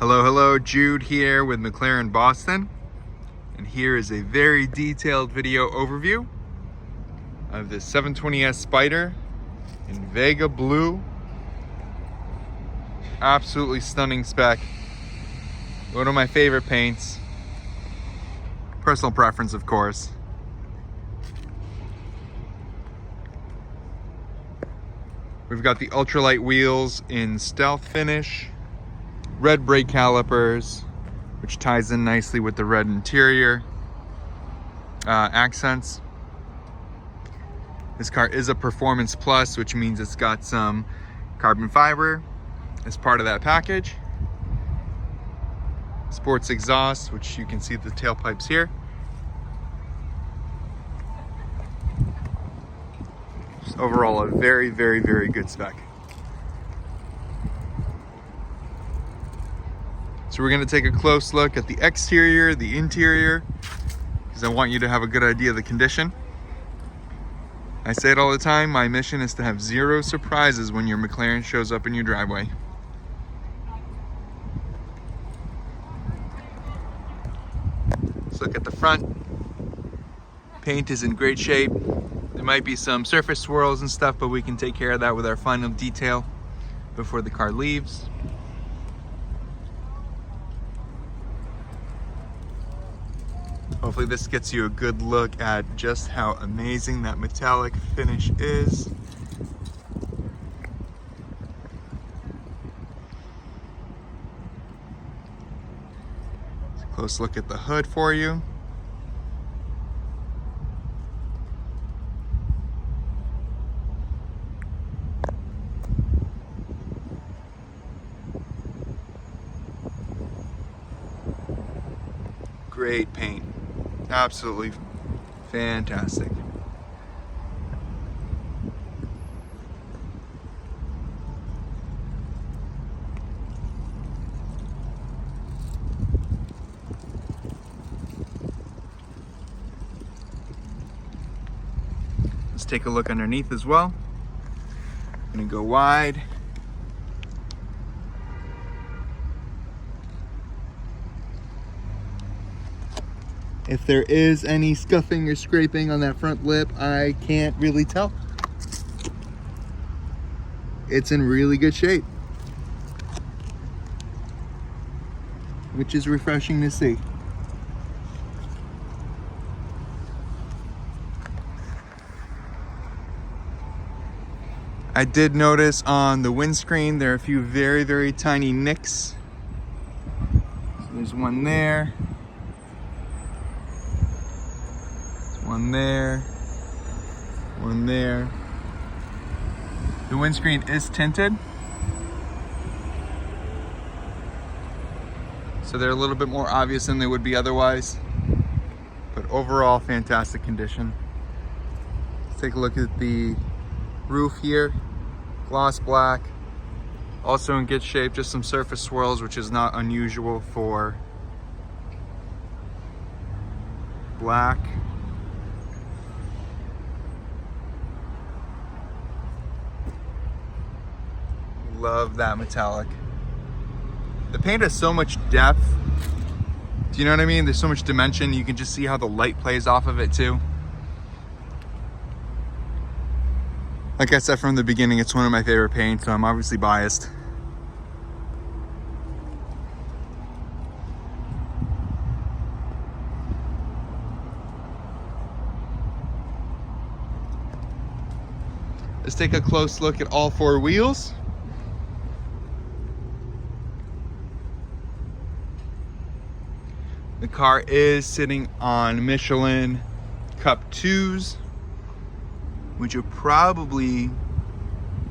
Hello, Jude here with McLaren Boston, and here is a very detailed video overview of the 720S Spider in Vega Blue. Absolutely stunning spec. One of my favorite paints. Personal preference, of course. We've got the ultralight wheels in stealth finish. Red brake calipers, which ties in nicely with the red interior accents. This car is a Performance Plus, which means it's got some carbon fiber as part of that package. Sports exhaust, which you can see the tailpipes here. Just overall a very good spec. So we're going to take a close look at the exterior, the interior, because I want you to have a good idea of the condition. I say it all the time, my mission is to have zero surprises when your McLaren shows up in your driveway. Let's look at the front. Paint is in great shape. There might be some surface swirls and stuff, but we can take care of that with our final detail before the car leaves. Hopefully this gets you a good look at just how amazing that metallic finish is. A close look at the hood for you. Great paint. Absolutely fantastic. Let's take a look underneath as well. I'm gonna go wide. If there is any scuffing or scraping on that front lip, I can't really tell. It's in really good shape, which is refreshing to see. I did notice on the windscreen there are a few very tiny nicks. So there's one there. One there, one there. The windscreen is tinted, so they're a little bit more obvious than they would be otherwise, but overall fantastic condition. Let's take a look at the roof here. Gloss black, also in good shape, just some surface swirls, which is not unusual for black. Love that metallic. The paint has so much depth. Do you know what I mean? There's so much dimension. You can just see how the light plays off of it too. Like I said from the beginning, it's one of my favorite paints, so I'm obviously biased. Let's take a close look at all four wheels. The car is sitting on Michelin Cup 2s, which are probably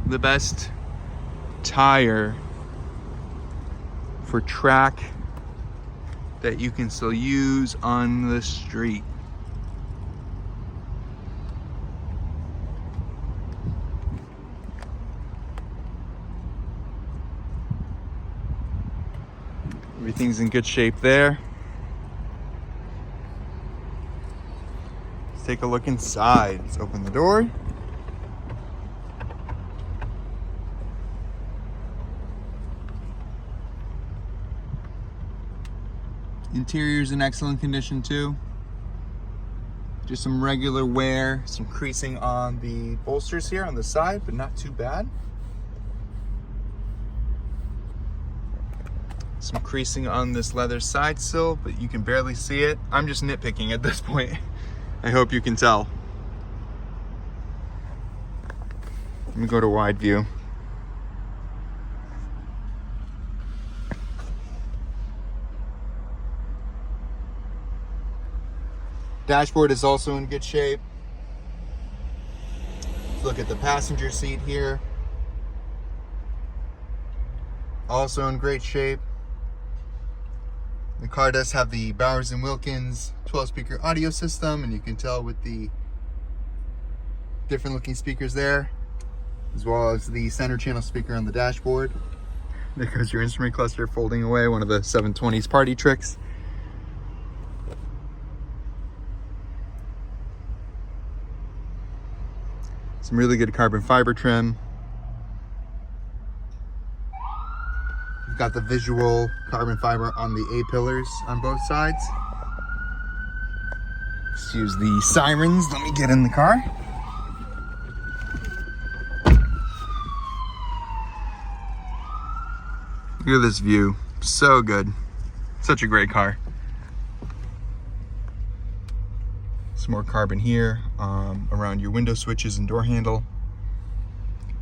the best tire for track that you can still use on the street. Everything's in good shape there. Let's take a look inside. Let's open the door. Interior's in excellent condition too. Just some regular wear, some creasing on the bolsters here on the side, but not too bad. Some creasing on this leather side sill, but you can barely see it. I'm just nitpicking at this point. I hope you can tell. Let me go to wide view. Dashboard is also in good shape. Let's look at the passenger seat here. Also in great shape. The car does have the Bowers & Wilkins 12-speaker audio system, and you can tell with the different looking speakers there, as well as the center channel speaker on the dashboard. There goes your instrument cluster folding away, one of the 720's party tricks. Some really good carbon fiber trim. We've got the visual carbon fiber on the A-pillars on both sides. Let's use the sirens. Let me get in the car. Look at this view. So good. Such a great car. Some more carbon here around your window switches and door handle.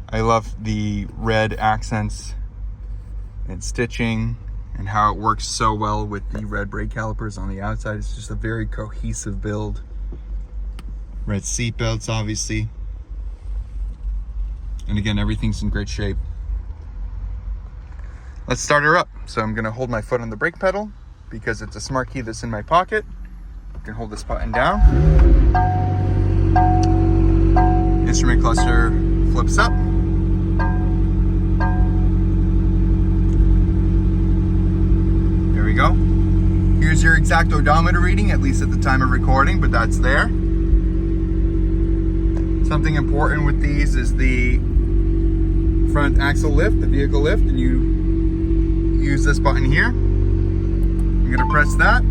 I love the red accents and stitching and how it works so well with the red brake calipers on the outside. It's just a very cohesive build. Red seat belts, obviously. And again, everything's in great shape. Let's start her up. So I'm gonna hold my foot on the brake pedal because it's a smart key that's in my pocket. I can hold this button down. Instrument cluster flips up. There we go. Here's your exact odometer reading, at least at the time of recording, but that's there. Something important with these is the front axle lift, the vehicle lift, and you use this button here. I'm gonna press that.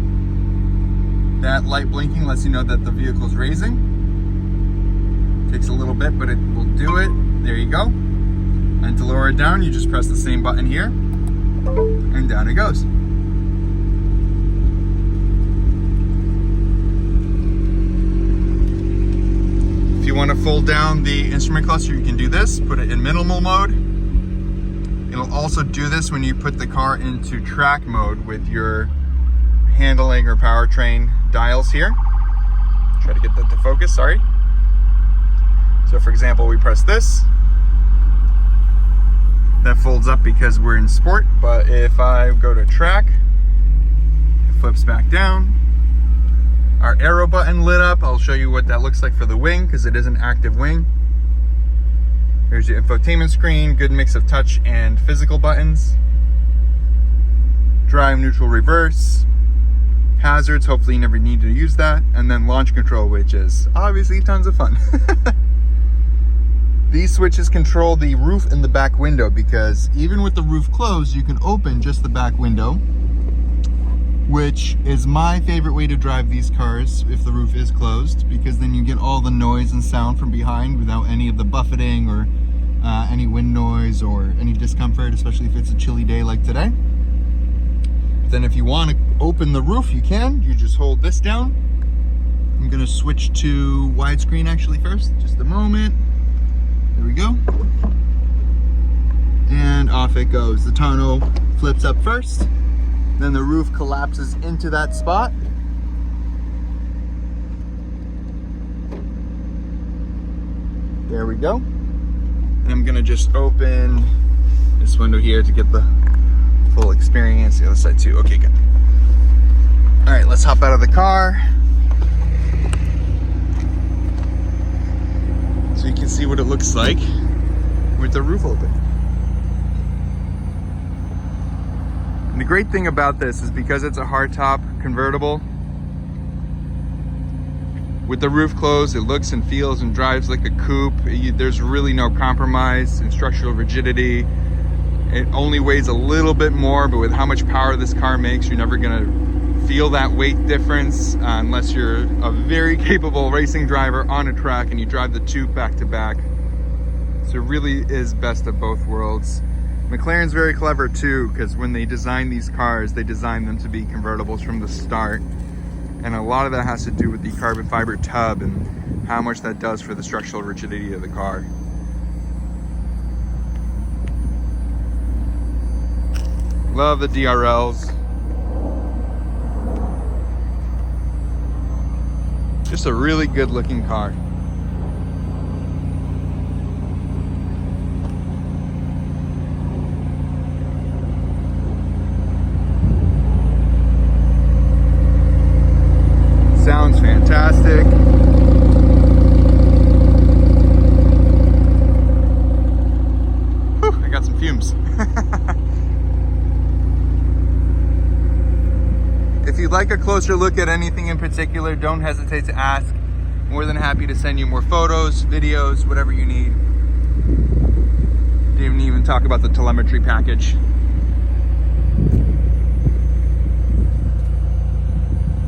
That light blinking lets you know that the vehicle's raising. Takes a little bit, but it will do it. There you go. And to lower it down, you just press the same button here, and down it goes. If you want to fold down the instrument cluster, you can do this. Put it in minimal mode. It'll also do this when you put the car into track mode with your handling or powertrain dials here. Try to get that to focus, sorry. So for example, we press this. That folds up because we're in sport, but if I go to track, it flips back down. Our arrow button lit up. I'll show you what that looks like for the wing because it is an active wing. Here's your infotainment screen, good mix of touch and physical buttons. Drive, neutral, reverse. Hazards, hopefully you never need to use that. And then launch control, which is obviously tons of fun. These switches control the roof and the back window because even with the roof closed, you can open just the back window, which is my favorite way to drive these cars if the roof is closed, because then you get all the noise and sound from behind without any of the buffeting or any wind noise or any discomfort, especially if it's a chilly day like today. Then if you want to open the roof, you can. You just hold this down. I'm going to switch to widescreen actually first, just a moment. There we go. And off it goes. The tonneau flips up first. Then the roof collapses into that spot. There we go. And I'm gonna just open this window here to get the full experience. The other side too. Okay, good. All right, let's hop out of the car. So you can see what it looks like with the roof open. And the great thing about this is because it's a hardtop convertible, with the roof closed, it looks and feels and drives like a coupe. There's really no compromise in structural rigidity. It only weighs a little bit more, but with how much power this car makes, you're never gonna feel that weight difference unless you're a very capable racing driver on a track and you drive the two back to back. So it really is best of both worlds. McLaren's very clever too, because when they design these cars, they design them to be convertibles from the start. And a lot of that has to do with the carbon fiber tub and how much that does for the structural rigidity of the car. Love the DRLs. Just a really good looking car. Sounds fantastic. Whew, I got some fumes. If you'd like a closer look at anything in particular, don't hesitate to ask. More than happy to send you more photos, videos, whatever you need. Didn't even talk about the telemetry package.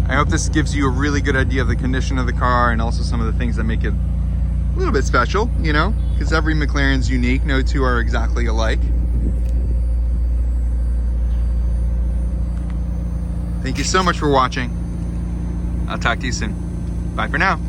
I hope this gives you a really good idea of the condition of the car and also some of the things that make it a little bit special, you know, because every McLaren's unique. No two are exactly alike. Thank you so much for watching. I'll talk to you soon. Bye for now.